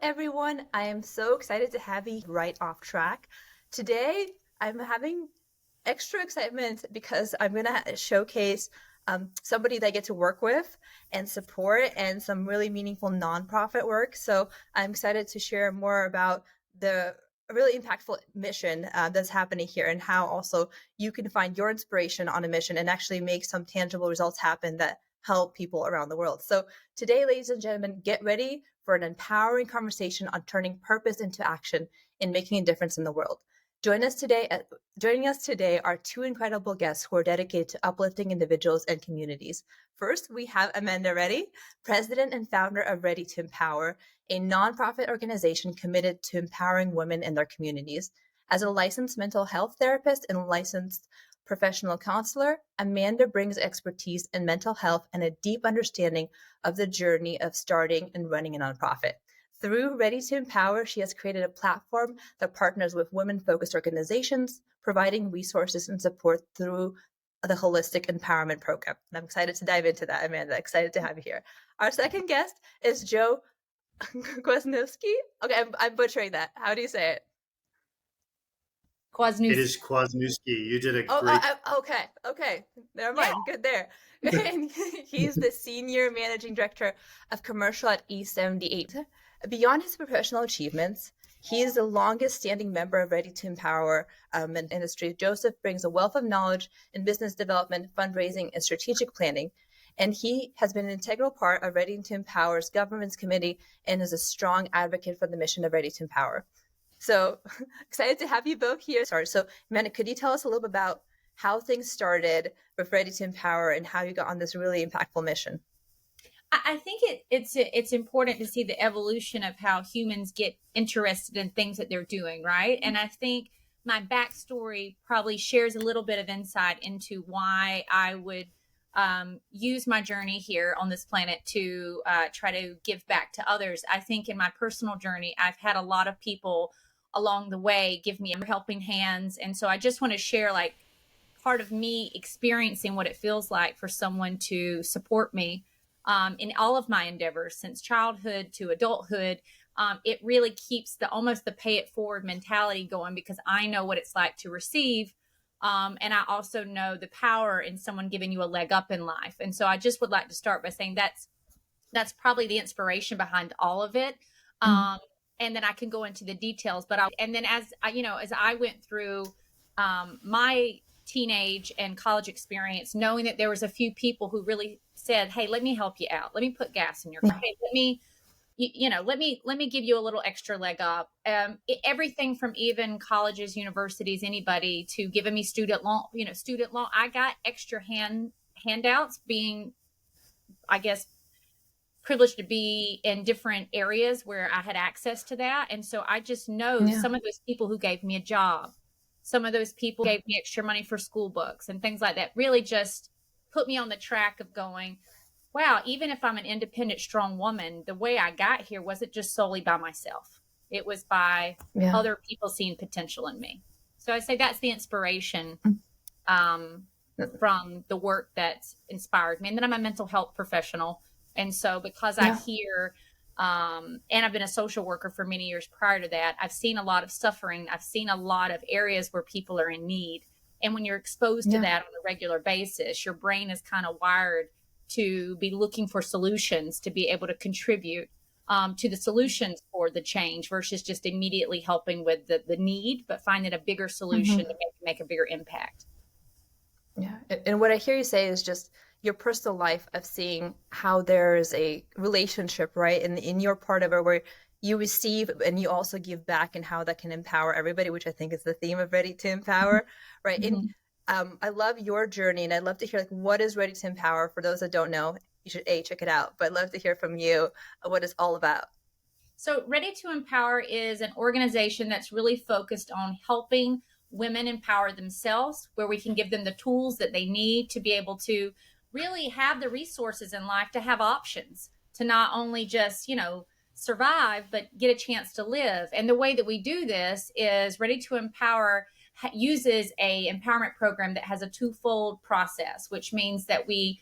everyone. I am so excited to have you right off track. Today, I'm having extra excitement because I'm going to showcase somebody that I get to work with and support and some really meaningful nonprofit work. So I'm excited to share more about the really impactful mission that's happening here and how also you can find your inspiration on a mission and actually make some tangible results happen that help people around the world. So today, ladies and gentlemen, get ready for an empowering conversation on turning purpose into action and making a difference in the world. Joining us today are two incredible guests who are dedicated to uplifting individuals and communities. First, we have Amanda Reddy, president and founder of Ready to Empower, a nonprofit organization committed to empowering women in their communities. As a licensed mental health therapist and licensed professional counselor, Amanda brings expertise in mental health and a deep understanding of the journey of starting and running a nonprofit. Through Ready to Empower, she has created a platform that partners with women-focused organizations, providing resources and support through the Holistic Empowerment Program. And I'm excited to dive into that, Amanda. Excited to have you here. Our second guest is Joe Kwasniewski. Okay, I'm butchering that. How do you say it? It is Kwasniewski. You did a great. Okay. Never mind. Good there. And he's the senior managing director of commercial at E78. Beyond his professional achievements, he is the longest standing member of Ready to Empower industry. Joseph brings a wealth of knowledge in business development, fundraising, and strategic planning. And he has been an integral part of Ready to Empower's governance committee and is a strong advocate for the mission of Ready to Empower. So excited to have you both here. So Amanda, could you tell us a little bit about how things started with Ready to Empower and how you got on this really impactful mission? I think it's important to see the evolution of how humans get interested in things that they're doing, right? And I think my backstory probably shares a little bit of insight into why I would use my journey here on this planet to try to give back to others. I think in my personal journey, I've had a lot of people along the way give me helping hands. And so I just want to share like part of me experiencing what it feels like for someone to support me in all of my endeavors since childhood to adulthood. It really keeps almost the pay it forward mentality going because I know what it's like to receive. And I also know the power in someone giving you a leg up in life. And so I just would like to start by saying that's probably the inspiration behind all of it. And then I can go into the details, and then as I went through my teenage and college experience, knowing that there was a few people who really said, "Hey, let me help you out. Let me put gas in your car. Hey, let me give you a little extra leg up." Everything from even colleges, universities, anybody to giving me student loan. I got extra handouts, being, I guess, privileged to be in different areas where I had access to that. And so I just know some of those people who gave me a job, some of those people gave me extra money for school books and things like that, really just put me on the track of going, wow, even if I'm an independent, strong woman, the way I got here wasn't just solely by myself. It was by other people seeing potential in me. So I say that's the inspiration from the work that's inspired me. And then I'm a mental health professional. And so because I hear, and I've been a social worker for many years prior to that, I've seen a lot of suffering. I've seen a lot of areas where people are in need. And when you're exposed to that on a regular basis, your brain is kind of wired to be looking for solutions, to be able to contribute to the solutions for the change versus just immediately helping with the need, but finding a bigger solution to make a bigger impact. Yeah. And what I hear you say is just your personal life of seeing how there's a relationship, right? And in your part of it where you receive and you also give back and how that can empower everybody, which I think is the theme of Ready to Empower, right? And I love your journey and I'd love to hear like, what is Ready to Empower? For those that don't know, you should check it out, but I'd love to hear from you what it's all about. So Ready to Empower is an organization that's really focused on helping women empower themselves, where we can give them the tools that they need to be able to really have the resources in life to have options to not only just, survive, but get a chance to live. And the way that we do this is Ready to Empower uses a empowerment program that has a twofold process, which means that we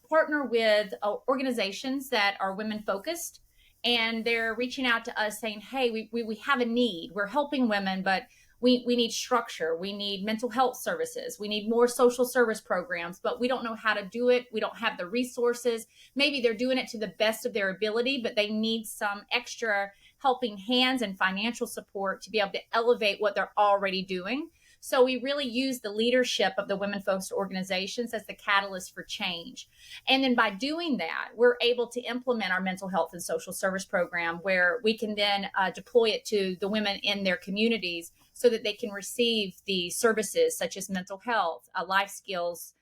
partner with organizations that are women focused and they're reaching out to us saying, hey, we have a need. We're helping women, but we need structure. We need mental health services. We need more social service programs, but we don't know how to do it. We don't have the resources. Maybe they're doing it to the best of their ability, but they need some extra helping hands and financial support to be able to elevate what they're already doing. So we really use the leadership of the women-focused organizations as the catalyst for change. And then by doing that, we're able to implement our mental health and social service program, where we can then deploy it to the women in their communities so that they can receive the services such as mental health, life skills,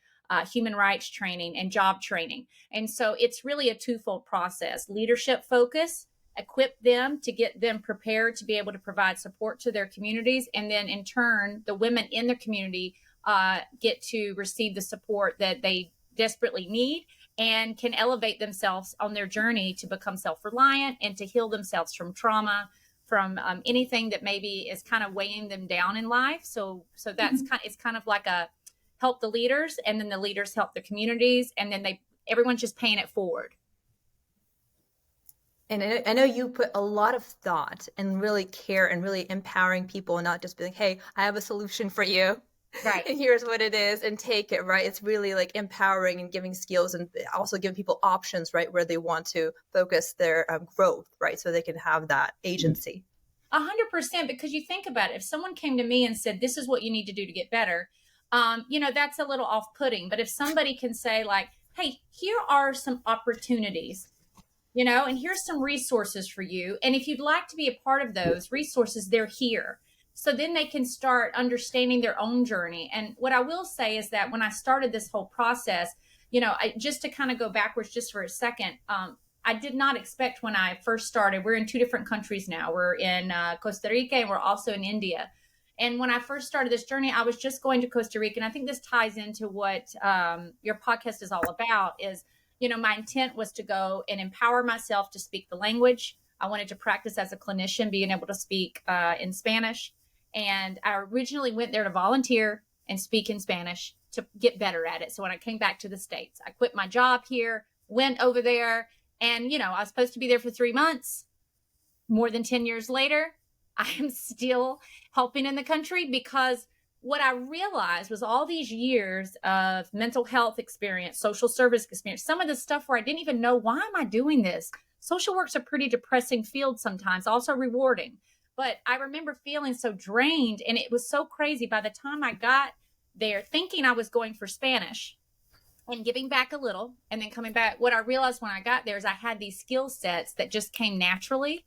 human rights training, and job training. And so it's really a twofold process: leadership focus, equip them to get them prepared to be able to provide support to their communities. And then in turn, the women in their community get to receive the support that they desperately need and can elevate themselves on their journey to become self-reliant and to heal themselves from trauma, from anything that maybe is kind of weighing them down in life. So that's it's kind of like a help the leaders, and then the leaders help the communities, and then everyone's just paying it forward. And I know you put a lot of thought and really care and really empowering people, and not just being, hey, I have a solution for you. Right. And here's what it is, and take it, right? It's really like empowering and giving skills, and also giving people options, right, where they want to focus their growth, right? So they can have that agency. 100%, because you think about it, if someone came to me and said, this is what you need to do to get better, that's a little off-putting. But if somebody can say, like, hey, here are some opportunities, and here's some resources for you, and if you'd like to be a part of those resources, they're here. So then they can start understanding their own journey. And what I will say is that when I started this whole process, just to kind of go backwards just for a second, I did not expect when I first started. We're in 2 different countries now. We're in Costa Rica, and we're also in India. And when I first started this journey, I was just going to Costa Rica. And I think this ties into what your podcast is all about is, my intent was to go and empower myself to speak the language. I wanted to practice as a clinician, being able to speak in Spanish. And I originally went there to volunteer and speak in Spanish to get better at it. So when I came back to the States, I quit my job here, went over there, and, I was supposed to be there for 3 months. More than 10 years later, I am still helping in the country, because what I realized was all these years of mental health experience, social service experience, some of the stuff where I didn't even know, why am I doing this? Social work's a pretty depressing field sometimes, also rewarding. But I remember feeling so drained, and it was so crazy. By the time I got there, thinking I was going for Spanish and giving back a little and then coming back, what I realized when I got there is I had these skill sets that just came naturally,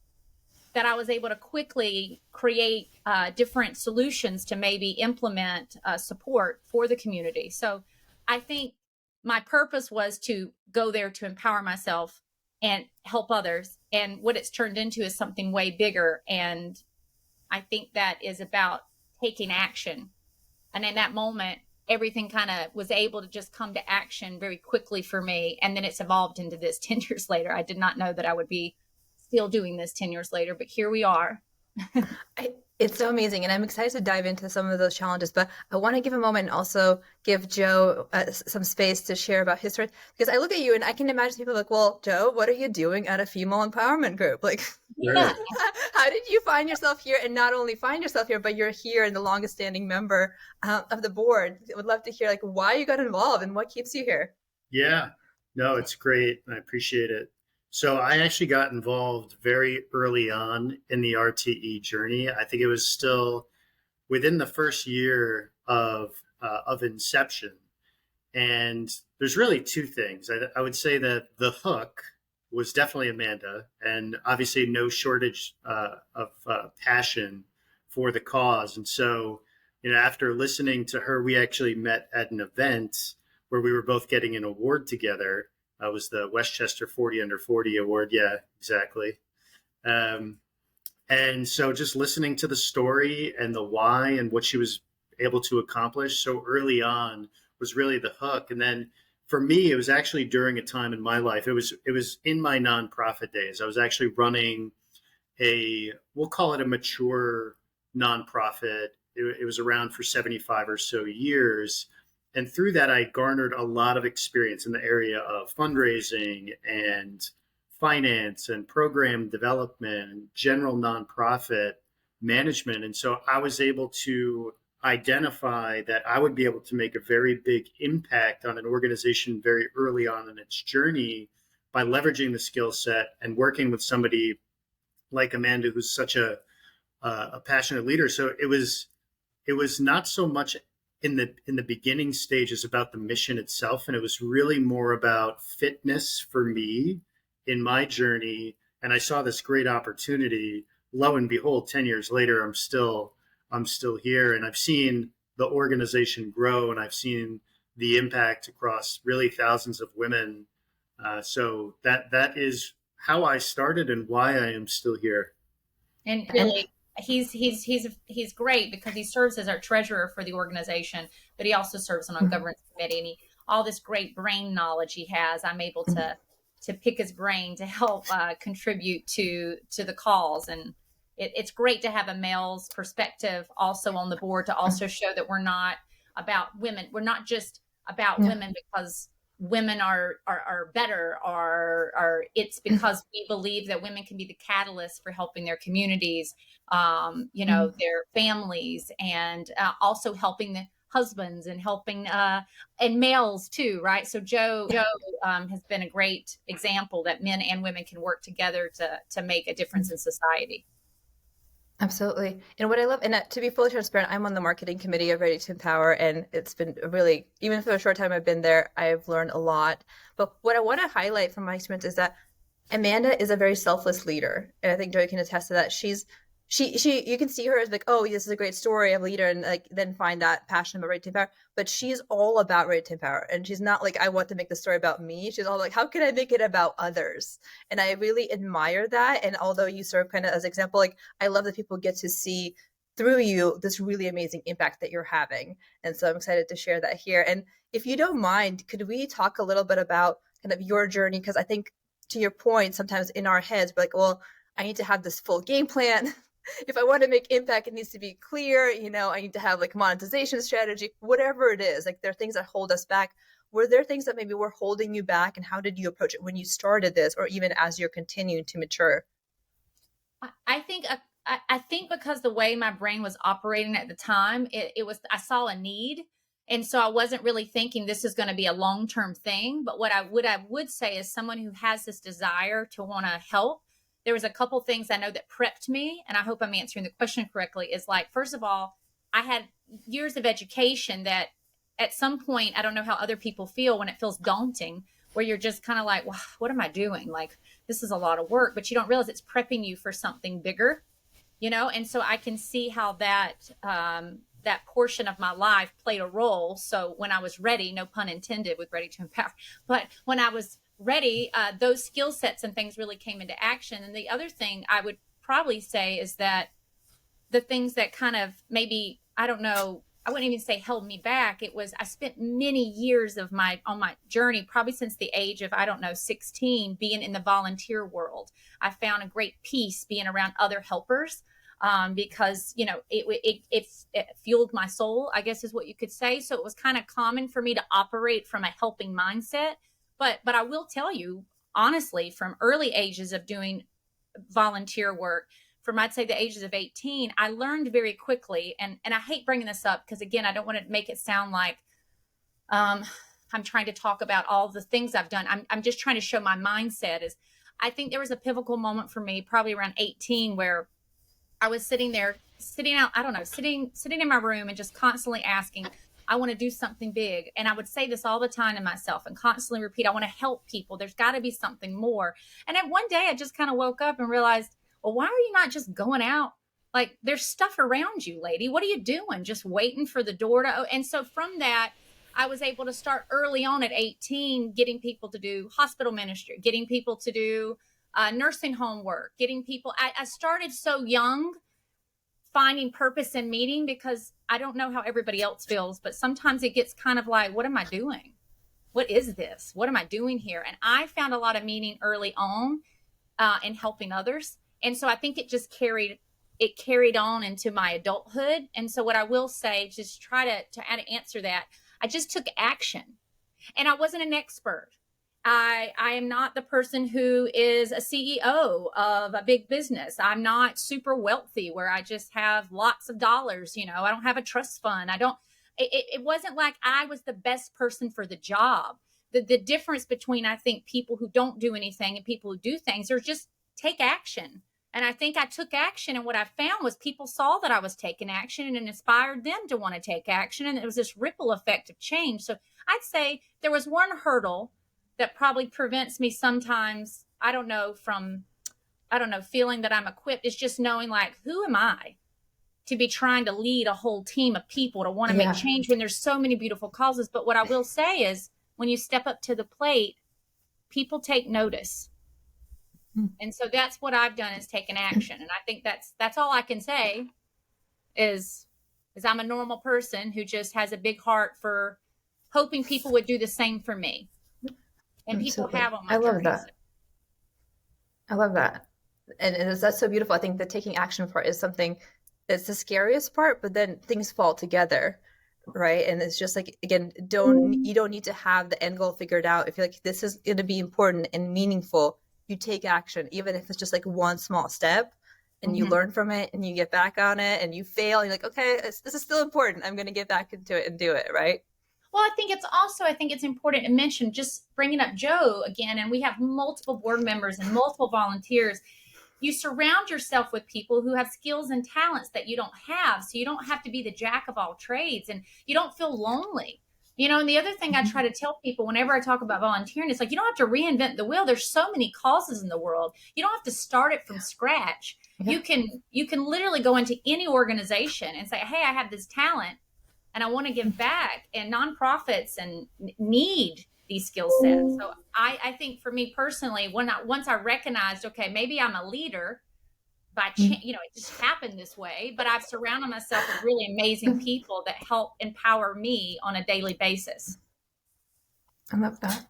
that I was able to quickly create different solutions to maybe implement support for the community. So I think my purpose was to go there to empower myself and help others. And what it's turned into is something way bigger. And I think that is about taking action. And in that moment, everything kind of was able to just come to action very quickly for me. And then it's evolved into this 10 years later. I did not know that I would be still doing this 10 years later, but here we are. It's so amazing, and I'm excited to dive into some of those challenges, but I want to give a moment and also give Joe some space to share about his story, because I look at you and I can imagine people like, well, Joe, what are you doing at a female empowerment group? Like, Yeah. how did you find yourself here? And not only find yourself here, but you're here and the longest standing member of the board. I would love to hear like why you got involved and what keeps you here. Yeah, no, it's great. I appreciate it. So I actually got involved very early on in the RTE journey. I think it was still within the first year of inception. And there's really 2 things. I would say that the hook was definitely Amanda, and obviously no shortage of passion for the cause. And so, after listening to her, we actually met at an event where we were both getting an award together. It was the Westchester 40 Under 40 Award. Yeah, exactly. And so just listening to the story and the why and what she was able to accomplish so early on was really the hook. And then for me, it was actually during a time in my life. It was in my nonprofit days. I was actually running we'll call it a mature nonprofit. It was around for 75 or so years. And through that, I garnered a lot of experience in the area of fundraising and finance and program development and general nonprofit management. And so I was able to identify that I would be able to make a very big impact on an organization very early on in its journey by leveraging the skill set and working with somebody like Amanda, who's such a passionate leader. So it was not so much in the beginning stages about the mission itself, and it was really more about fitness for me in my journey. And I saw this great opportunity. Lo and behold, 10 years later, I'm still here, and I've seen the organization grow, and I've seen the impact across really thousands of women. So that is how I started and why I am still here. And really, he's great because he serves as our treasurer for the organization, but he also serves on our governance committee, and all this great brain knowledge he has. I'm able to pick his brain to help contribute to the cause, and it's great to have a male's perspective also on the board to also show that we're not about women. We're not just about women because women are better, or it's because we believe that women can be the catalyst for helping their communities, their families, and also helping the husbands and helping and males too, right? So Joe has been a great example that men and women can work together to make a difference in society. Absolutely. And what I love, and to be fully transparent, I'm on the marketing committee of Ready to Empower, and it's been really, even for the short time I've been there, I've learned a lot. But what I want to highlight from my experience is that Amanda is a very selfless leader. And I think Joy can attest to that. She you can see her as like, oh, this is a great story of a leader, and like then find that passion about Ready to Empower. But she's all about Ready to Empower. And she's not like, I want to make the story about me. She's all like, how can I make it about others? And I really admire that. And although you serve kind of as an example, like I love that people get to see through you this really amazing impact that you're having. And so I'm excited to share that here. And if you don't mind, could we talk a little bit about kind of your journey? Because I think to your point, sometimes in our heads, we're like, well, I need to have this full game plan. If I want to make impact, it needs to be clear. I need to have like monetization strategy, whatever it is. Like there are things that hold us back. Were there things that maybe were holding you back, and how did you approach it when you started this, or even as you're continuing to mature? I think because the way my brain was operating at the time, it was, I saw a need. And so I wasn't really thinking this is going to be a long-term thing. But what I would say is someone who has this desire to want to help, there was a couple things I know that prepped me, and I hope I'm answering the question correctly, is like, first of all, I had years of education that at some point, I don't know how other people feel when it feels daunting, where you're just kind of like, well, what am I doing? Like, this is a lot of work, but you don't realize it's prepping you for something bigger, And so I can see how that portion of my life played a role. So when I was ready, no pun intended with Ready to Empower, but when I was ready, those skill sets and things really came into action. And the other thing I would probably say is that the things that kind of maybe, I don't know, I wouldn't even say held me back. It was, I spent many years on my journey, probably since the age of, 16, being in the volunteer world. I found a great peace being around other helpers. Because, it fueled my soul, I guess is what you could say. So it was kind of common for me to operate from a helping mindset. But I will tell you, honestly, from early ages of doing volunteer work, from I'd say the ages of 18, I learned very quickly. And I hate bringing this up because, again, I don't want to make it sound like I'm trying to talk about all the things I've done. I'm just trying to show my mindset is, I think there was a pivotal moment for me, probably around 18, where I was sitting in my room and just constantly asking, I want to do something big. And I would say this all the time to myself and constantly repeat, I want to help people. There's got to be something more. And then one day I just kind of woke up and realized, well, why are you not just going out? Like, there's stuff around you, lady. What are you doing? Just waiting for the door to open? And so from that, I was able to start early on at 18, getting people to do hospital ministry, getting people to do nursing home work, getting people. I started so young, finding purpose in meeting, because I don't know how everybody else feels, but sometimes it gets kind of like, what am I doing? What is this? What am I doing here? And I found a lot of meaning early on in helping others. And so I think it just carried on into my adulthood. And so what I will say, just try to answer that, I just took action. And I wasn't an expert. I am not the person who is a CEO of a big business. I'm not super wealthy where I just have lots of dollars. I don't have a trust fund. It wasn't like I was the best person for the job. The difference between, I think, people who don't do anything and people who do things are just take action. And I think I took action. And what I found was people saw that I was taking action and it inspired them to want to take action. And it was this ripple effect of change. So I'd say there was one hurdle that probably prevents me sometimes, feeling that I'm equipped, is just knowing, like, who am I to be trying to lead a whole team of people to want to make change when there's so many beautiful causes. But what I will say is when you step up to the plate, people take notice. And so that's what I've done, is taken action. And I think that's all I can say is I'm a normal person who just has a big heart for hoping people would do the same for me. And people have on my journey. I love that. I love that. And that's so beautiful. I think the taking action part is something that's the scariest part, but then things fall together, right? And it's just like, again, you don't need to have the end goal figured out. If you're like, this is going to be important and meaningful, you take action, even if it's just like one small step, and you learn from it and you get back on it and you fail. And you're like, okay, this is still important. I'm going to get back into it and do it, right? Well, I think it's important to mention, just bringing up Joe again, and we have multiple board members and multiple volunteers. You surround yourself with people who have skills and talents that you don't have. So you don't have to be the jack of all trades, and you don't feel lonely. And the other thing I try to tell people whenever I talk about volunteering is, like, you don't have to reinvent the wheel. There's so many causes in the world. You don't have to start it from scratch. You can literally go into any organization and say, hey, I have this talent and I want to give back, and nonprofits and need these skill sets. So I think for me personally, once I recognized, okay, maybe I'm a leader it just happened this way, but I've surrounded myself with really amazing people that help empower me on a daily basis. I love that.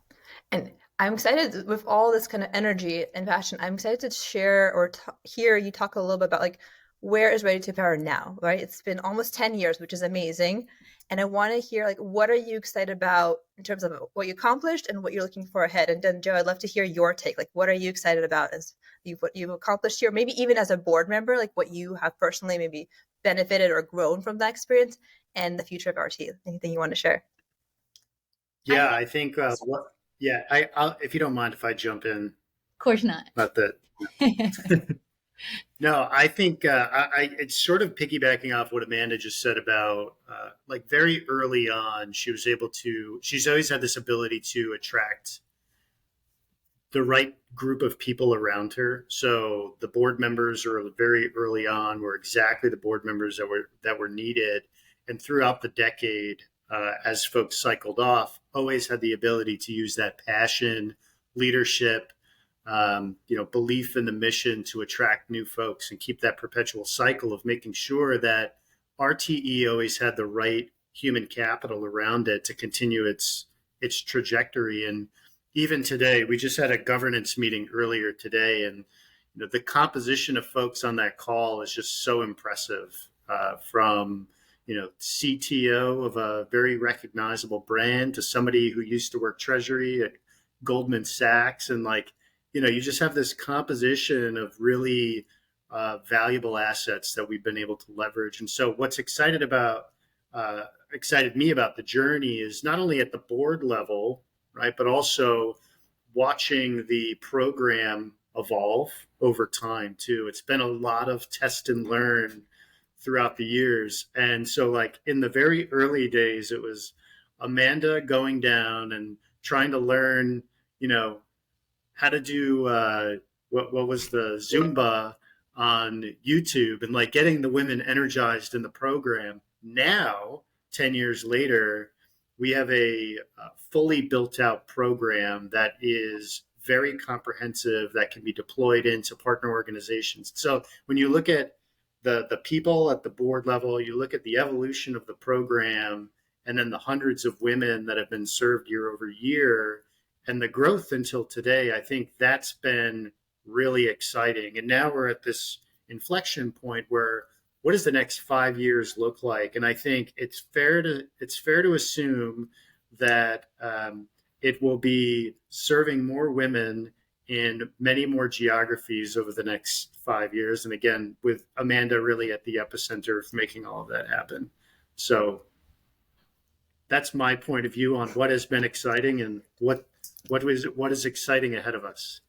And I'm excited with all this kind of energy and passion. I'm excited to share or hear you talk a little bit about, like, where is Ready to Empower now, right? It's been almost 10 years, which is amazing. And I want to hear, like, what are you excited about in terms of what you accomplished and what you're looking for ahead? And then, Joe, I'd love to hear your take. Like, what are you excited about as what you've accomplished here? Maybe even as a board member, like what you have personally maybe benefited or grown from that experience, and the future of RTE. Anything you want to share? Yeah, I think, I'll, if you don't mind if I jump in. Of course not. About that. No, I think it's sort of piggybacking off what Amanda just said about like very early on, she's always had this ability to attract the right group of people around her. So the board members are very early on were exactly the board members that were needed. And throughout the decade, as folks cycled off, always had the ability to use that passion, leadership, belief in the mission to attract new folks and keep that perpetual cycle of making sure that RTE always had the right human capital around it to continue its trajectory. And even today, we just had a governance meeting earlier today, and the composition of folks on that call is just so impressive. From CTO of a very recognizable brand to somebody who used to work treasury at Goldman Sachs, and you just have this composition of really valuable assets that we've been able to leverage. And so what's excited me about the journey is not only at the board level, right, but also watching the program evolve over time too. It's been a lot of test and learn throughout the years. And so in the very early days, it was Amanda going down and trying to learn, how to do what was the Zumba on YouTube, and getting the women energized in the program. Now, 10 years later, we have a fully built out program that is very comprehensive, that can be deployed into partner organizations. So when you look at the people at the board level, you look at the evolution of the program, and then the hundreds of women that have been served year over year, and the growth until today, I think that's been really exciting. And now we're at this inflection point where, what does the next 5 years look like? And I think it's fair to assume that it will be serving more women in many more geographies over the next 5 years. And again, with Amanda really at the epicenter of making all of that happen. So that's my point of view on what has been exciting and what is exciting ahead of us.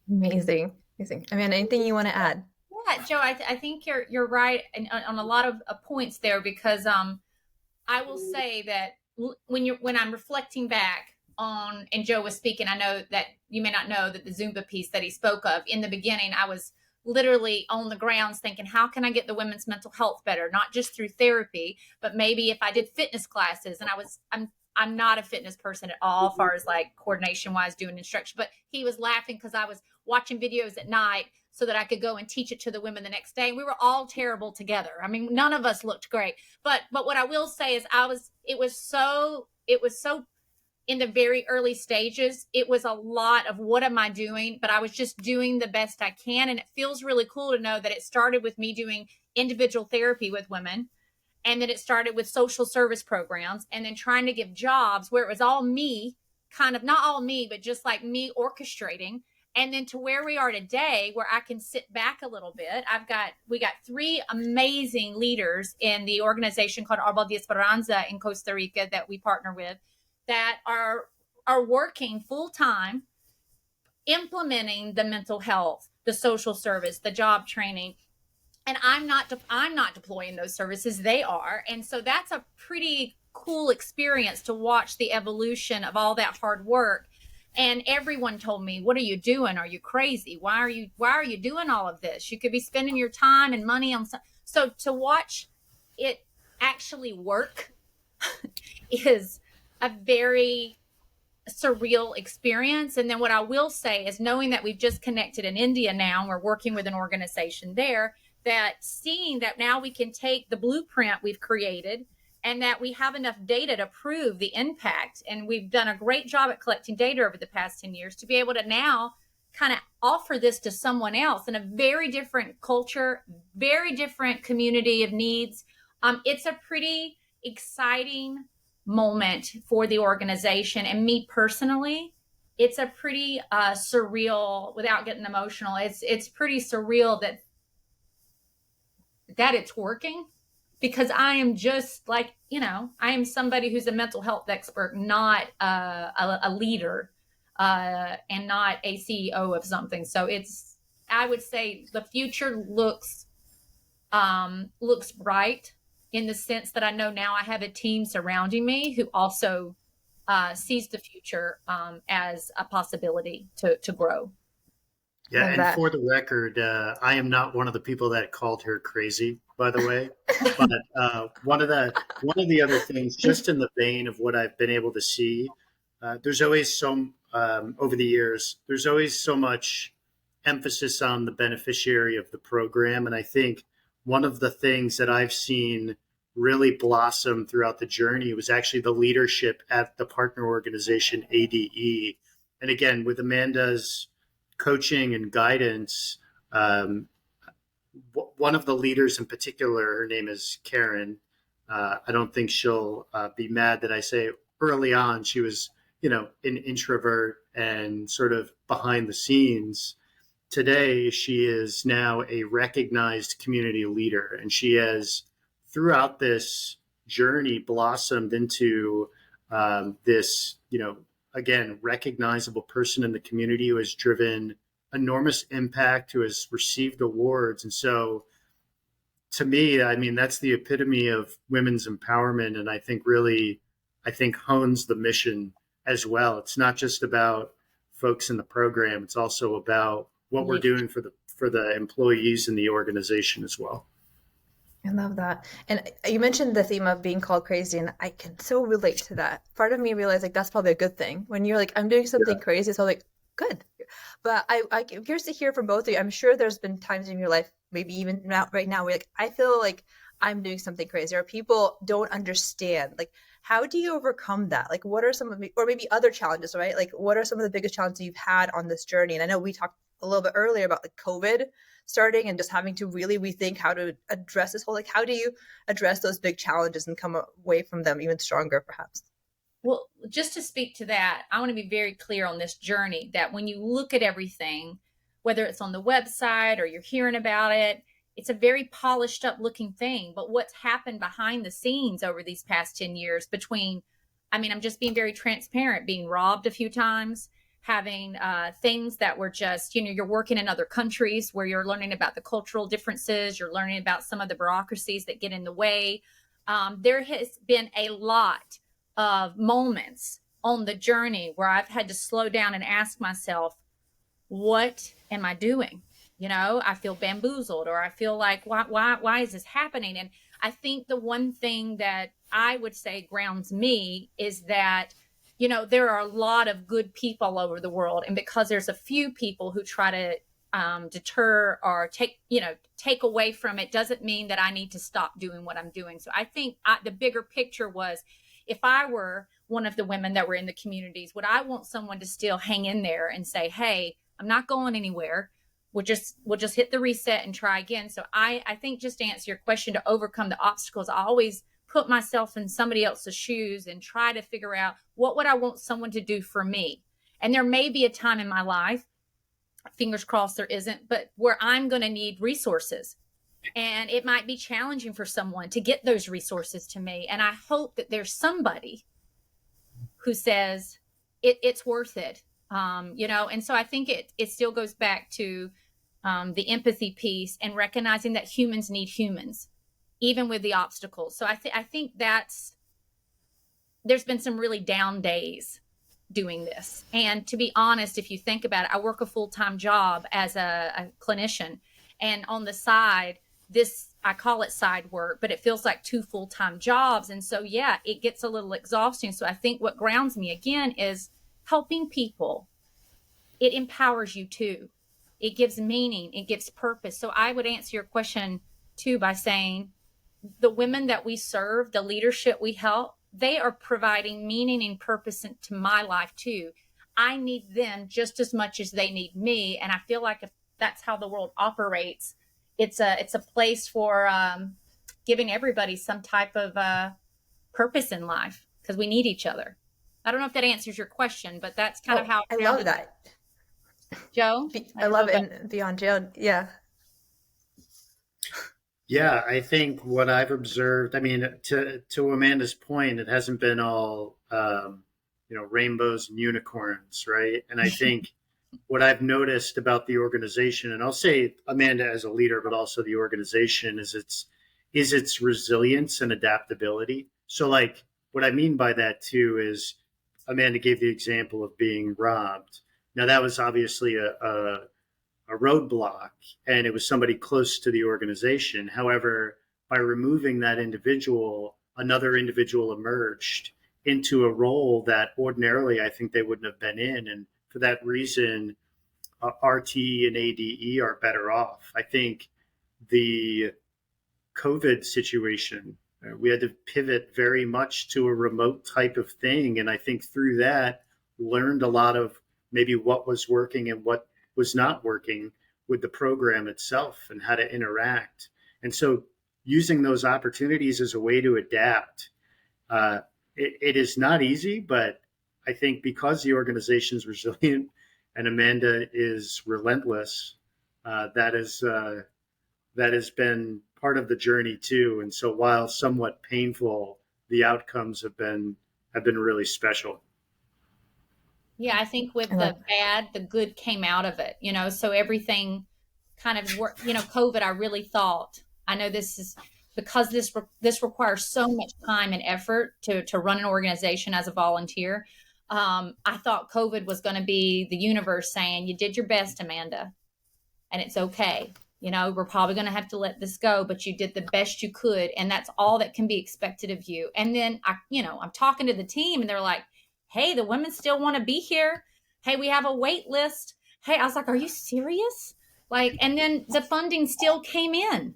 Amazing. Amazing. Amanda, anything you want to add? Yeah, Joe, I think you're right on a lot of points there, because I will say that when I'm reflecting back on, and Joe was speaking, I know that you may not know that the Zumba piece that he spoke of in the beginning, I was literally on the grounds thinking, how can I get the women's mental health better? Not just through therapy, but maybe if I did fitness classes. And I'm not a fitness person at all, as far as like coordination wise doing instruction, but he was laughing because I was watching videos at night so that I could go and teach it to the women the next day. And we were all terrible together. I mean, none of us looked great, but what I will say is it was so in the very early stages, it was a lot of what am I doing? But I was just doing the best I can. And it feels really cool to know that it started with me doing individual therapy with women. And then it started with social service programs, and then trying to give jobs where it was all me, kind of not all me, but just like me orchestrating. And then to where we are today, where I can sit back a little bit. We got 3 amazing leaders in the organization called Arbol de Esperanza in Costa Rica that we partner with, that are working full time, implementing the mental health, the social service, the job training. And I'm not deploying those services. They are. And so that's a pretty cool experience to watch the evolution of all that hard work. And everyone told me, what are you doing? Are you crazy? Why are you doing all of this? You could be spending your time and money on so to watch it actually work is a very surreal experience. And then what I will say is, knowing that we've just connected in India now, and we're working with an organization there, that seeing that now we can take the blueprint we've created and that we have enough data to prove the impact. And we've done a great job at collecting data over the past 10 years to be able to now kind of offer this to someone else in a very different culture, very different community of needs. It's a pretty exciting moment for the organization. And me personally, it's a pretty surreal, without getting emotional, it's pretty surreal that it's working, because I am just like, I am somebody who's a mental health expert, not a leader and not a CEO of something. So I would say the future looks bright, in the sense that I know now I have a team surrounding me who also sees the future as a possibility to grow. Yeah, and for the record, I am not one of the people that called her crazy, by the way. But one of the other things, just in the vein of what I've been able to see, there's always over the years, there's always so much emphasis on the beneficiary of the program. And I think one of the things that I've seen really blossom throughout the journey was actually the leadership at the partner organization, ADE. And again, with Amanda's coaching and guidance, one of the leaders in particular, her name is Karen. I don't think she'll be mad that I say early on she was, an introvert and sort of behind the scenes. Today, she is now a recognized community leader, and she has, throughout this journey, blossomed into this, again, recognizable person in the community who has driven enormous impact, who has received awards. And so to me, I mean, that's the epitome of women's empowerment. And I think hones the mission as well. It's not just about folks in the program. It's also about what we're doing for the employees in the organization as well. I love that. And you mentioned the theme of being called crazy, and I can so relate to that. Part of me realized that's probably a good thing. When you're like, I'm doing something crazy, so good. But I'm curious to hear from both of you. I'm sure there's been times in your life, maybe even right now, where I feel like I'm doing something crazy, or people don't understand. How do you overcome that? What are some of or maybe other challenges, right? What are some of the biggest challenges you've had on this journey? And I know we talked a little bit earlier about COVID starting and just having to really rethink how to address this whole, how do you address those big challenges and come away from them even stronger, perhaps? Well, just to speak to that, I want to be very clear on this journey that when you look at everything, whether it's on the website or you're hearing about it, it's a very polished up looking thing. But what's happened behind the scenes over these past 10 years between, I mean, I'm just being very transparent, being robbed a few times, having things that were just, you're working in other countries where you're learning about the cultural differences, you're learning about some of the bureaucracies that get in the way. There has been a lot of moments on the journey where I've had to slow down and ask myself, what am I doing? I feel bamboozled, or I feel like, why is this happening? And I think the one thing that I would say grounds me is that, there are a lot of good people all over the world. And because there's a few people who try to deter or take away from it, doesn't mean that I need to stop doing what I'm doing. So I think the bigger picture was, if I were one of the women that were in the communities, would I want someone to still hang in there and say, hey, I'm not going anywhere. We'll just hit the reset and try again. So I think, just to answer your question, to overcome the obstacles, I always put myself in somebody else's shoes and try to figure out, what would I want someone to do for me? And there may be a time in my life, fingers crossed there isn't, but where I'm going to need resources. And it might be challenging for someone to get those resources to me. And I hope that there's somebody who says it's worth it. And so I think it still goes back to the empathy piece and recognizing that humans need humans, even with the obstacles. So I think there's been some really down days doing this. And to be honest, if you think about it, I work a full-time job as a clinician, and on the side, I call it side work, but it feels like 2 full-time jobs. And so, yeah, it gets a little exhausting. So I think what grounds me again is helping people. It empowers you too. It gives meaning. It gives purpose. So I would answer your question too by saying, the women that we serve, the leadership we help, they are providing meaning and purpose into my life too. I need them just as much as they need me. And I feel like if that's how the world operates, it's a place for giving everybody some type of purpose in life, because we need each other. I don't know if that answers your question, but that's kind of how I love that. Joe? I love it. And beyond Joe, yeah. Yeah, I think what I've observed, I mean, to Amanda's point, it hasn't been all, rainbows and unicorns, right? And I think what I've noticed about the organization, and I'll say Amanda as a leader, but also the organization, is its resilience and adaptability. So, like, what I mean by that too is, Amanda gave the example of being robbed. Now, that was obviously a roadblock, and it was somebody close to the organization. However, by removing that individual, another individual emerged into a role that ordinarily I think they wouldn't have been in. And for that reason, RTE and ADE are better off. I think the COVID situation, we had to pivot very much to a remote type of thing. And I think through that, learned a lot of maybe what was working and what was not working with the program itself and how to interact. And so using those opportunities as a way to adapt, it is not easy, but I think because the organization is resilient and Amanda is relentless, that has been part of the journey too. And so while somewhat painful, the outcomes have been really special. Yeah, I think with the bad, the good came out of it, so everything kind of worked. COVID, I really thought, I know this is because this requires so much time and effort to run an organization as a volunteer. I thought COVID was going to be the universe saying, you did your best, Amanda, and it's okay. We're probably going to have to let this go, but you did the best you could. And that's all that can be expected of you. And then I'm talking to the team and they're like, hey, the women still want to be here. Hey, we have a wait list. Hey, I was like, are you serious? And then the funding still came in.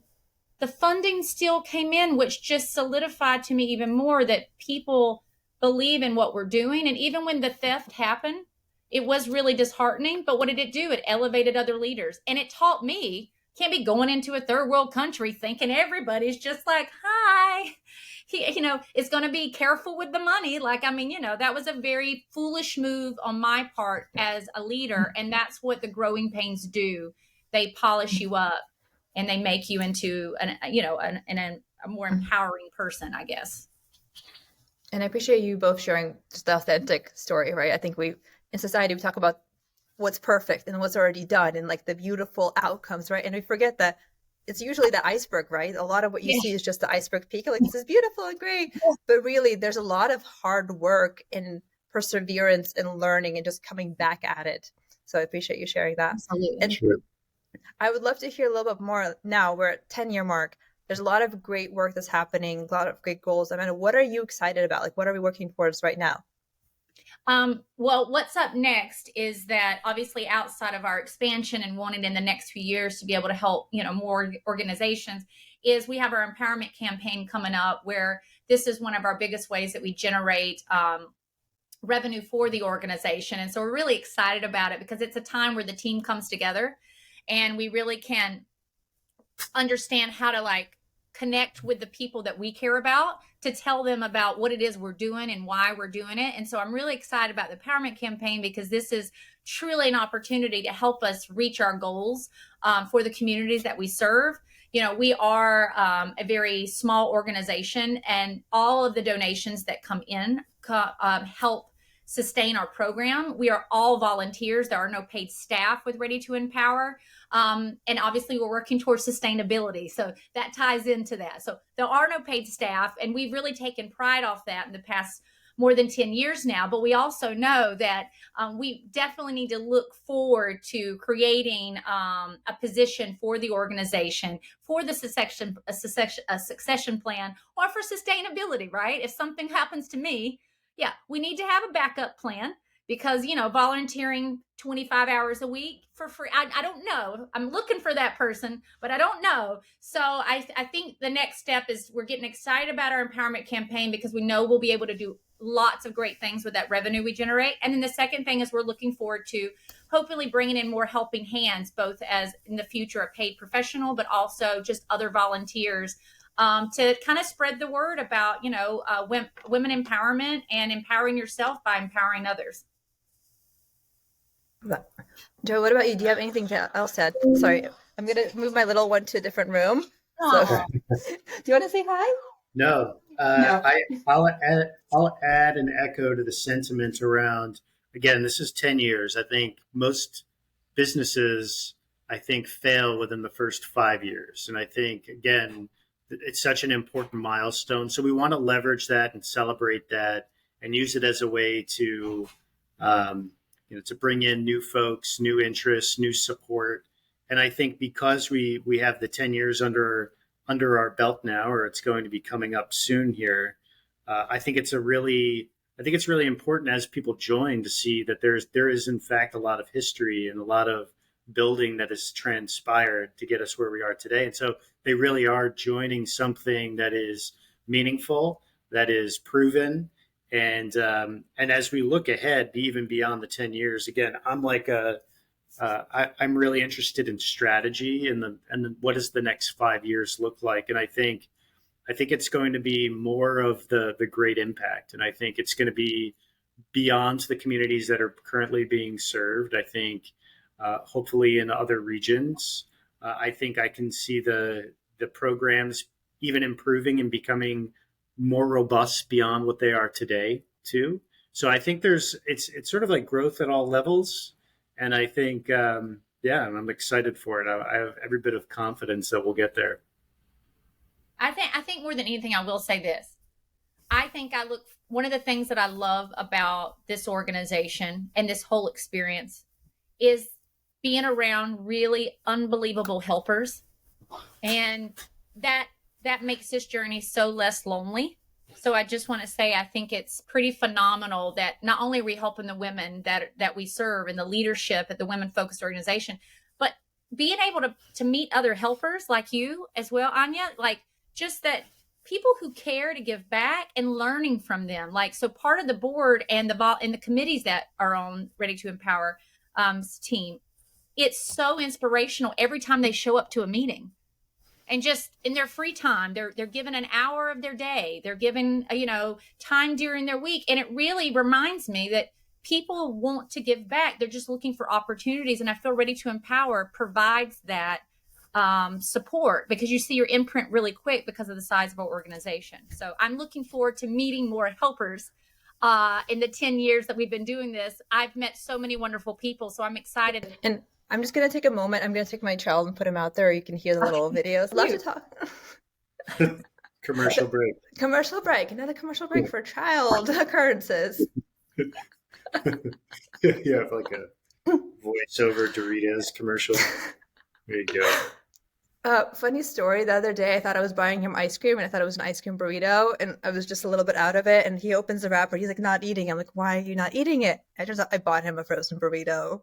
Which just solidified to me even more that people believe in what we're doing. And even when the theft happened, it was really disheartening. But what did it do? It elevated other leaders. And it taught me, can't be going into a third world country thinking everybody's just like, hi. It's going to be careful with the money. Like, I mean, that was a very foolish move on my part as a leader. And that's what the growing pains do. They polish you up and they make you into a more empowering person, I guess. And I appreciate you both sharing just the authentic story, right? I think in society, we talk about what's perfect and what's already done and like the beautiful outcomes, right? And we forget that it's usually the iceberg, right? A lot of what you see is just the iceberg peak. Like, this is beautiful and great. But really, there's a lot of hard work and perseverance and learning and just coming back at it. So I appreciate you sharing that. Absolutely. And I would love to hear a little bit more now. We're at 10-year mark. There's a lot of great work that's happening, a lot of great goals. Amanda, what are you excited about? Like, what are we working towards right now? Well, what's up next is that obviously outside of our expansion and wanting in the next few years to be able to help, more organizations, is we have our empowerment campaign coming up, where this is one of our biggest ways that we generate revenue for the organization. And so we're really excited about it because it's a time where the team comes together and we really can understand how to connect with the people that we care about, to tell them about what it is we're doing and why we're doing it. And so I'm really excited about the empowerment campaign because this is truly an opportunity to help us reach our goals for the communities that we serve. We are a very small organization, and all of the donations that come in help sustain our program. We are all volunteers. There are no paid staff with Ready to Empower. And obviously we're working towards sustainability. So that ties into that. So there are no paid staff, and we've really taken pride off that in the past more than 10 years now. But we also know that we definitely need to look forward to creating a position for the organization for the succession plan, or for sustainability, right? If something happens to me, we need to have a backup plan, because, volunteering 25 hours a week for free, I don't know. I'm looking for that person, but I don't know. So I think the next step is we're getting excited about our empowerment campaign because we know we'll be able to do lots of great things with that revenue we generate. And then the second thing is we're looking forward to hopefully bringing in more helping hands, both as in the future a paid professional, but also just other volunteers to kind of spread the word about, women empowerment and empowering yourself by empowering others. Joe, what about you? Do you have anything else to add? Sorry, I'm going to move my little one to a different room. So, do you want to say hi? No. No. I'll add an echo to the sentiment around, again, this is 10 years. I think most businesses, fail within the first 5 years. And I think, again, it's such an important milestone. So we want to leverage that and celebrate that and use it as a way to, to bring in new folks, new interests, new support. And I think because we have the 10 years under our belt now, or it's going to be coming up soon here, I think it's really important as people join to see that there is in fact a lot of history and a lot of building that has transpired to get us where we are today. And so they really are joining something that is meaningful, that is proven. And as we look ahead, even beyond the 10 years, again, I'm I'm really interested in strategy and what does the next 5 years look like? And I think it's going to be more of the great impact. And I think it's going to be beyond the communities that are currently being served. I think hopefully in other regions, I think I can see the programs even improving and becoming more robust beyond what they are today too. So I think it's sort of like growth at all levels. And I think, I'm excited for it. I have every bit of confidence that we'll get there. I think more than anything, I will say this. One of the things that I love about this organization and this whole experience is being around really unbelievable helpers. And that makes this journey so less lonely. So I just want to say, I think it's pretty phenomenal that not only are we helping the women that we serve and the leadership at the Women Focused Organization, but being able to meet other helpers like you as well, Anya, just that people who care to give back and learning from them. So part of the board and the committees that are on Ready to Empower team, it's so inspirational every time they show up to a meeting. And just in their free time, they're given an hour of their day. They're given, time during their week. And it really reminds me that people want to give back. They're just looking for opportunities. And I feel Ready to Empower provides that support, because you see your imprint really quick because of the size of our organization. So I'm looking forward to meeting more helpers in the 10 years that we've been doing this. I've met so many wonderful people, so I'm excited. And I'm just going to take a moment. I'm going to take my child and put him out there. You can hear the little videos. Love to talk. Commercial break. Commercial break. Another commercial break for child occurrences. You have like a voiceover Doritos commercial. There you go. Funny story. The other day, I thought I was buying him ice cream, and I thought it was an ice cream burrito, and I was just a little bit out of it. And he opens the wrapper. He's like, "Not eating." I'm like, "Why are you not eating it?" I turns out I bought him a frozen burrito.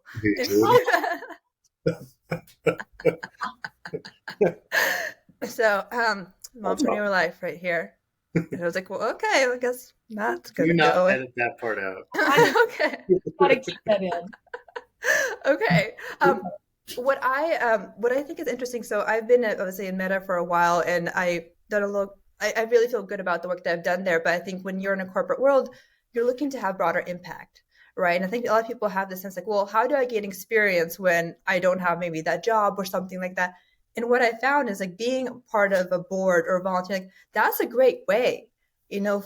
So, mompreneur life right here. And I was like, "Well, okay, I guess that's gonna Do not go." edit that part out. Okay. Gotta keep that in. Okay. What I think is interesting. So I've been obviously in Meta for a while, and I've done a little. I really feel good about the work that I've done there. But I think when you're in a corporate world, you're looking to have broader impact, right? And I think a lot of people have this sense like, well, how do I gain experience when I don't have maybe that job or something like that? And what I found is like being part of a board or volunteering, like, that's a great way.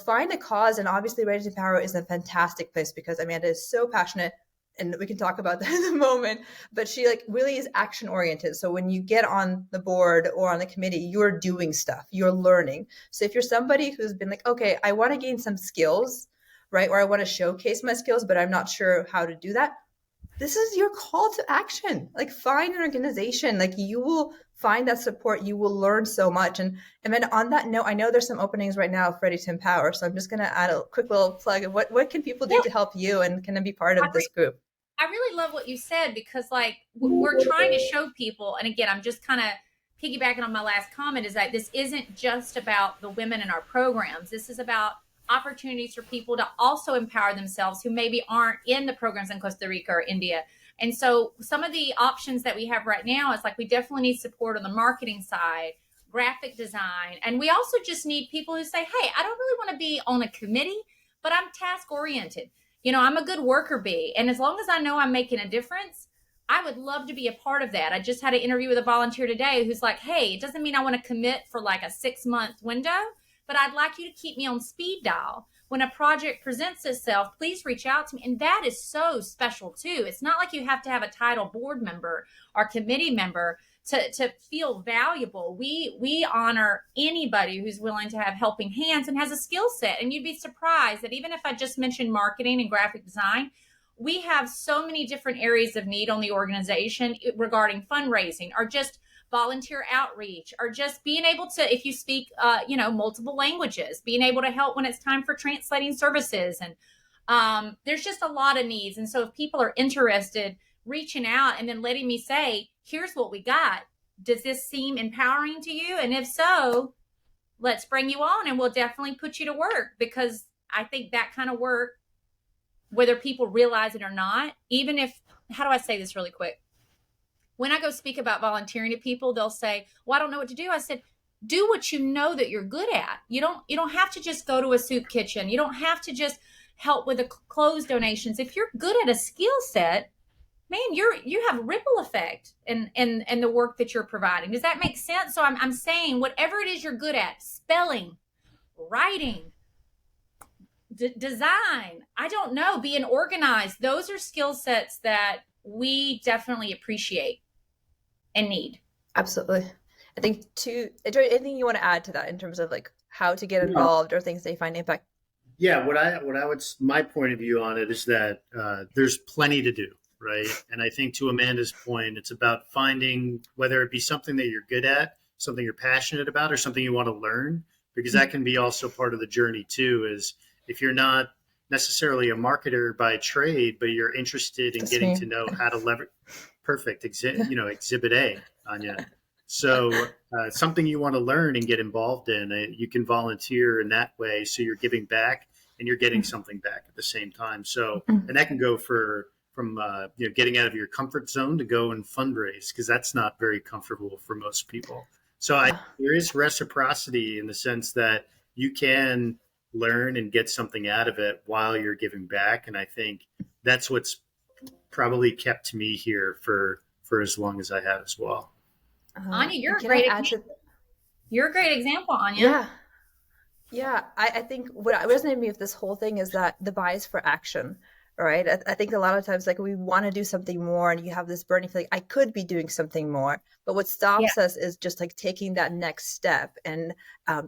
Find a cause, and obviously Ready to Empower is a fantastic place because Amanda is so passionate, and we can talk about that in a moment, but she like really is action oriented. So when you get on the board or on the committee, you're doing stuff, you're learning. So if you're somebody who's been like, okay, I want to gain some skills, right? Or I want to showcase my skills, but I'm not sure how to do that. This is your call to action. Like, find an organization, like you will find that support. You will learn so much. And then on that note, I know there's some openings right now for Ready to Empower. So I'm just going to add a quick little plug of what can people do to help you and can be part of this group? I really love what you said, because like we're trying to show people, and again, I'm just kind of piggybacking on my last comment, is that this isn't just about the women in our programs. This is about opportunities for people to also empower themselves who maybe aren't in the programs in Costa Rica or India. And so some of the options that we have right now is like, we definitely need support on the marketing side, graphic design. And we also just need people who say, hey, I don't really want to be on a committee, but I'm task oriented. I'm a good worker bee. And as long as I know I'm making a difference, I would love to be a part of that. I just had an interview with a volunteer today who's like, hey, it doesn't mean I want to commit for like a 6-month window, but I'd like you to keep me on speed dial. When a project presents itself, please reach out to me. And that is so special too. It's not like you have to have a title board member or committee member to feel valuable. We honor anybody who's willing to have helping hands and has a skill set. And you'd be surprised that even if I just mentioned marketing and graphic design, we have so many different areas of need on the organization regarding fundraising, or just volunteer outreach, or just being able to, if you speak, multiple languages, being able to help when it's time for translating services. And there's just a lot of needs. And so if people are interested, reaching out and then letting me say, here's what we got. Does this seem empowering to you? And if so, let's bring you on and we'll definitely put you to work, because I think that kind of work, whether people realize it or not, even if, how do I say this really quick? When I go speak about volunteering to people, they'll say, well, I don't know what to do. I said, do what you know that you're good at. You don't have to just go to a soup kitchen. You don't have to just help with the clothes donations. If you're good at a skill set, man, you have a ripple effect in the work that you're providing. Does that make sense? So I'm saying whatever it is you're good at, spelling, writing, design, I don't know, being organized. Those are skill sets that we definitely appreciate and need. Absolutely. I think anything you want to add to that in terms of like how to get involved or things that you find impact? Yeah, my point of view on it is that there's plenty to do, right? And I think to Amanda's point, it's about finding whether it be something that you're good at, something you're passionate about, or something you want to learn, because that can be also part of the journey too, is if you're not necessarily a marketer by trade, but you're interested in getting to know how to leverage. Perfect. Exhibit A, Anya. So something you want to learn and get involved in, you can volunteer in that way. So you're giving back and you're getting something back at the same time. So, and that can go for getting out of your comfort zone to go and fundraise, because that's not very comfortable for most people. So there is reciprocity in the sense that you can learn and get something out of it while you're giving back. And I think that's what's probably kept me here for as long as I have as well. Anya, you're a Can I great add to? you're a great example, Anya. Yeah. Yeah, I think what resonated with me with this whole thing is that the bias for action, right? I think a lot of times, like, we want to do something more, and you have this burning feeling, I could be doing something more. But what Yeah. stops us is just like taking that next step. And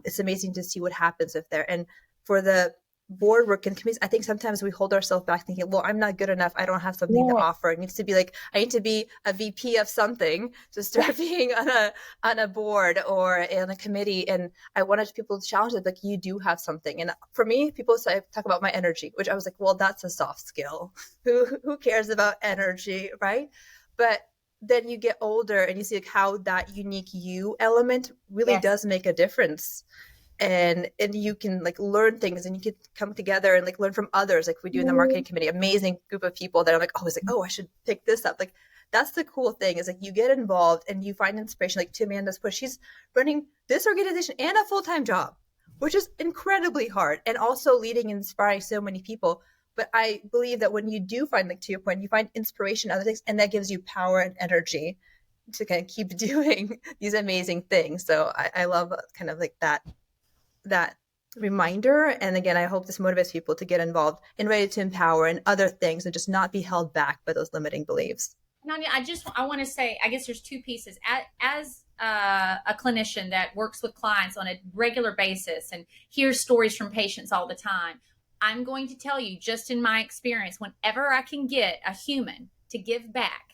it's amazing to see what happens if there. And for the board work and committees, I think sometimes we hold ourselves back thinking, well, I'm not good enough. I don't have something to Yeah. offer. It needs to be like, I need to be a VP of something to start being on a board or in a committee. And I wanted people to challenge it, like, you do have something. And for me, people talk about my energy, which I was like, well, that's a soft skill. Who cares about energy, right? But then you get older and you see like how that unique you element really Yes. does make a difference. And you can like learn things, and you can come together and like learn from others, like we do in the marketing committee. Amazing group of people that are like, oh, I should pick this up. Like, that's the cool thing, is like you get involved and you find inspiration. Like to Amanda's push, she's running this organization and a full-time job, which is incredibly hard, and also leading and inspiring so many people. But I believe that when you do find, like to your point, you find inspiration in other things, and that gives you power and energy to kind of keep doing these amazing things. So I love kind of like that reminder. And again, I hope this motivates people to get involved and ready to empower and other things, and just not be held back by those limiting beliefs. Nanya, I want to say, I guess there's two pieces. As a clinician that works with clients on a regular basis and hears stories from patients all the time, I'm going to tell you, just in my experience, whenever I can get a human to give back,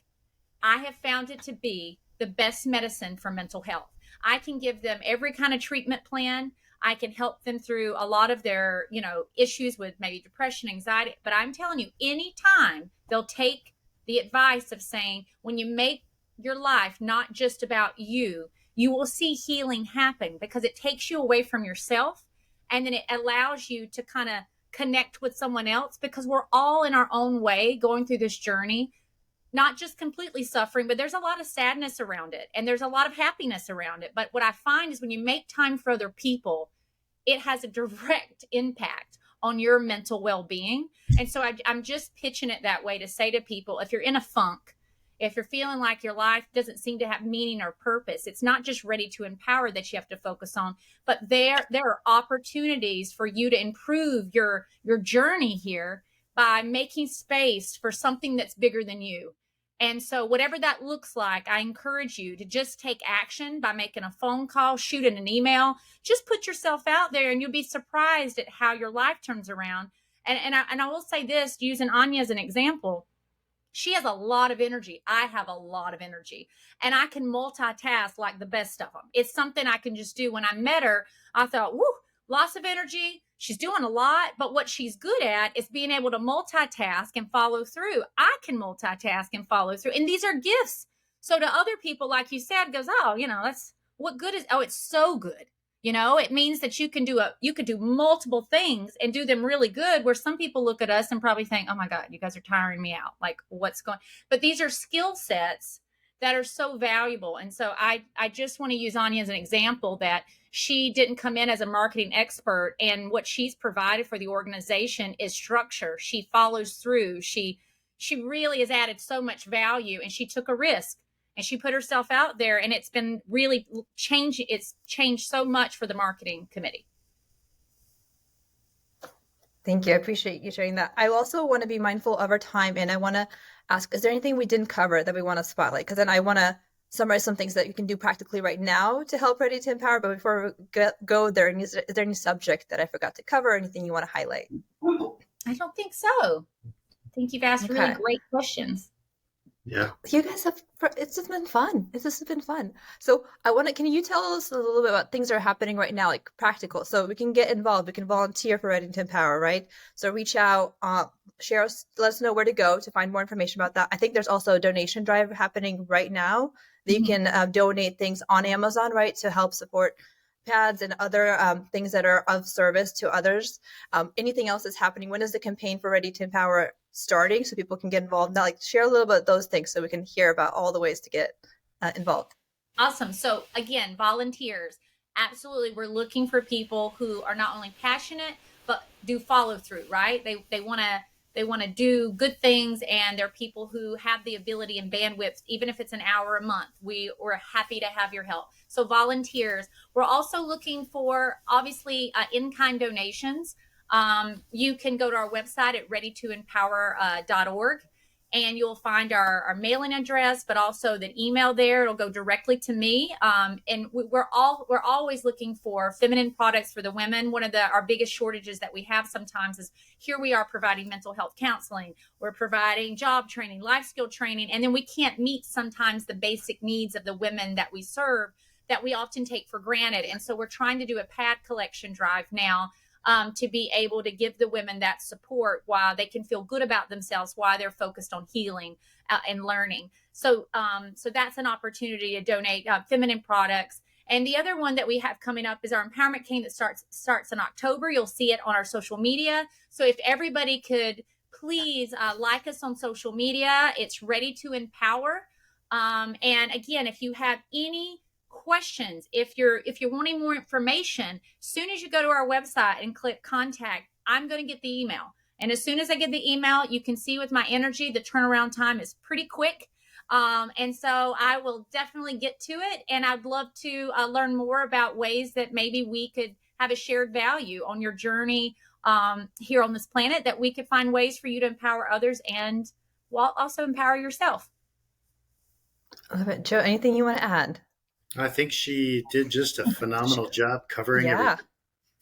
I have found it to be the best medicine for mental health. I can give them every kind of treatment plan. I can help them through a lot of their, issues with maybe depression, anxiety. But I'm telling you, anytime they'll take the advice of saying, when you make your life not just about you, you will see healing happen, because it takes you away from yourself, and then it allows you to kind of connect with someone else, because we're all in our own way going through this journey, not just completely suffering, but there's a lot of sadness around it, and there's a lot of happiness around it. But what I find is when you make time for other people, it has a direct impact on your mental well-being. And so I'm just pitching it that way to say to people, if you're in a funk, if you're feeling like your life doesn't seem to have meaning or purpose, it's not just ready to empower that you have to focus on, but there are opportunities for you to improve your journey here by making space for something that's bigger than you. And so whatever that looks like, I encourage you to just take action by making a phone call, shooting an email, just put yourself out there, and you'll be surprised at how your life turns around. And I will say this, using Anya as an example, she has a lot of energy. I have a lot of energy, and I can multitask like the best of them. It's something I can just do. When I met her, I thought, whoo, lots of energy. She's doing a lot, but what she's good at is being able to multitask and follow through. I can multitask and follow through. And these are gifts. So to other people, like you said, goes, oh, that's what good is, it's so good. It means that you can do multiple things and do them really good, where some people look at us and probably think, oh my God, you guys are tiring me out. Like, what's going, but these are skill sets that are so valuable. And so I just want to use Anya as an example, that she didn't come in as a marketing expert, and what she's provided for the organization is structure. She follows through. She really has added so much value, and she took a risk, and she put herself out there, and it's been really changing. It's changed so much for the marketing committee. Thank you. I appreciate you sharing that. I also want to be mindful of our time, and I want to ask, is there anything we didn't cover that we want to spotlight? Because then I want to summarize some things that you can do practically right now to help Ready to Empower. But before we go there, is there any subject that I forgot to cover, or anything you want to highlight? I don't think so. I think you've asked really great questions. Yeah. You guys it's just been fun. It's just been fun. So can you tell us a little bit about things that are happening right now, like practical, so we can get involved, we can volunteer for Ready to Empower, right? So reach out, share us, let us know where to go to find more information about that. I think there's also a donation drive happening right now that you can donate things on Amazon, right, to help support pads and other things that are of service to others? Anything else that's happening? When is the campaign for Ready to Empower starting so people can get involved? Now, like, share a little bit of those things so we can hear about all the ways to get involved. Awesome. So again, volunteers. Absolutely. We're looking for people who are not only passionate, but do follow through, right? They want to do good things, and they're people who have the ability and bandwidth, even if it's an hour a month. We're happy to have your help. So volunteers. We're also looking for, obviously, in-kind donations. You can go to our website at readytoempower.org. And you'll find our mailing address, but also the email there. It'll go directly to me. And we're always looking for feminine products for the women. One of our biggest shortages that we have sometimes is, here we are providing mental health counseling. We're providing job training, life skill training, and then we can't meet sometimes the basic needs of the women that we serve that we often take for granted. And so we're trying to do a pad collection drive now, to be able to give the women that support while they can feel good about themselves, while they're focused on healing and learning. So that's an opportunity to donate feminine products. And the other one that we have coming up is our empowerment campaign that starts in October. You'll see it on our social media. So if everybody could please like us on social media, it's Ready to Empower. And again, if you have any questions, if you're wanting more information, as soon as you go to our website and click contact, I'm going to get the email. And as soon as I get the email, you can see with my energy, the turnaround time is pretty quick. And so I will definitely get to it. And I'd love to learn more about ways that maybe we could have a shared value on your journey here on this planet, that we could find ways for you to empower others and while also empower yourself. I love it. Joe, anything you want to add? I think she did just a phenomenal job covering everything.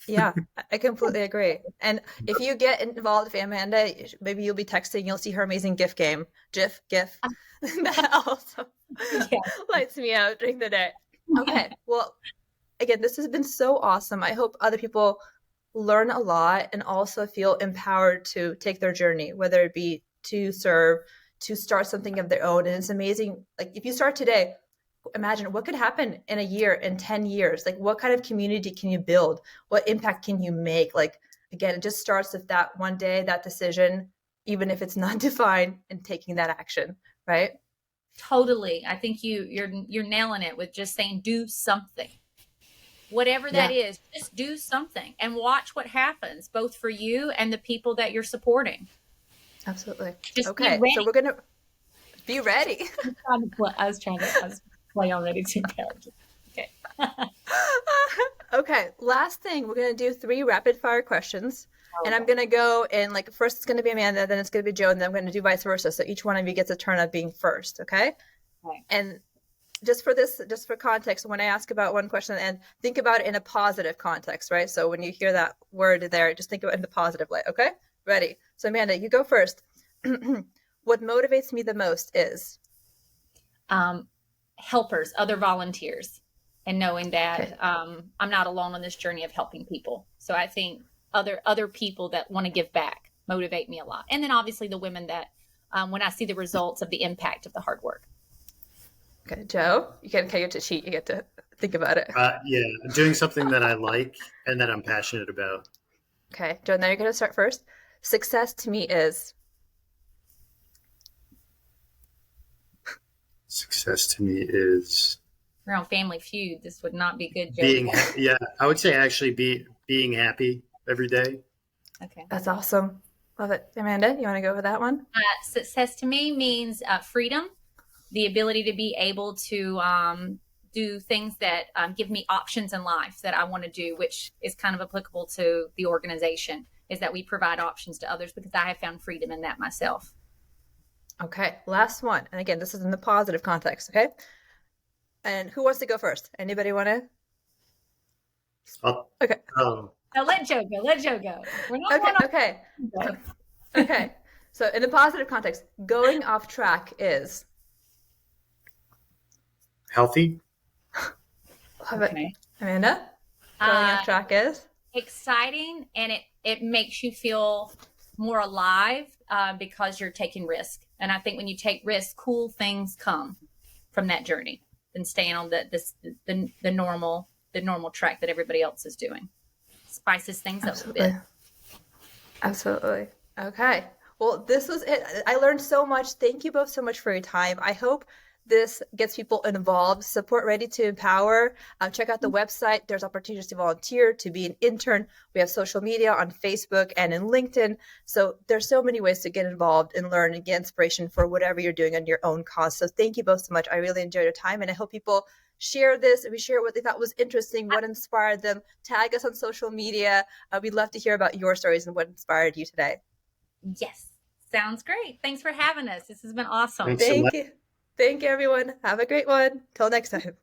Yeah, I completely agree. And if you get involved with Amanda, maybe you'll be texting, you'll see her amazing GIF game. GIF. That also lights me out during the day. Okay, well, again, this has been so awesome. I hope other people learn a lot and also feel empowered to take their journey, whether it be to serve, to start something of their own. And it's amazing. Like, if you start today, imagine what could happen in a year, in 10 years. Like, what kind of community can you build? What impact can you make? Like, again, it just starts with that one day, that decision, even if it's not defined, and taking that action, right? Totally. I think you're nailing it with just saying, do something. Whatever that is, just do something and watch what happens, both for you and the people that you're supporting. Absolutely. Just okay, so we're gonna be ready. I was play on Ready to Empower. Okay. Okay, last thing, we're going to do 3 rapid fire questions. And I'm going to go in, like, first it's going to be Amanda, then it's going to be Joe, and then I'm going to do vice versa. So each one of you gets a turn of being first, okay? And just for context, when I ask about one question, and think about it in a positive context, right? So when you hear that word there, just think about it in the positive light, okay? Ready? So Amanda, you go first. What motivates me the most is? Helpers, other volunteers, and knowing that I'm not alone on this journey of helping people. So I think other people that want to give back motivate me a lot. And then obviously the women that when I see the results of the impact of the hard work. Okay, Joe, you get to cheat. You get to think about it. Yeah, doing something that I like and that I'm passionate about. Okay, Joe, now you're going to start first. Success to me is? Success to me is... We're on Family Feud. This would not be good. I would say actually being happy every day. Okay. That's awesome. Love it. Amanda, you want to go with that one? Success to me means freedom, the ability to be able to do things that give me options in life that I want to do, which is kind of applicable to the organization, is that we provide options to others, because I have found freedom in that myself. Okay, last one. And again, this is in the positive context, okay? And who wants to go first? Anybody want to? Okay. Now let Joe go. Let Joe go. We're not Okay. So in the positive context, going off track is? Healthy. Love it. Amanda? Going off track is? Exciting, and it makes you feel more alive because you're taking risk. And I think when you take risks, cool things come from that journey than staying on the normal the normal track that everybody else is doing. Spices things up a Absolutely. bit. Absolutely. Okay. Well, this was it. I learned so much. Thank you both so much for your time. I hope this gets people involved. Support Ready to Empower. Check out the website. There's opportunities to volunteer, to be an intern. We have social media on Facebook and in LinkedIn. So there's so many ways to get involved and learn and get inspiration for whatever you're doing on your own cause. So thank you both so much. I really enjoyed your time, and I hope people share this. We share what they thought was interesting, what inspired them. Tag us on social media. We'd love to hear about your stories and what inspired you today. Yes. Sounds great. Thanks for having us. This has been awesome. Thanks so much. Thank you. Thank you, everyone. Have a great one. Till next time.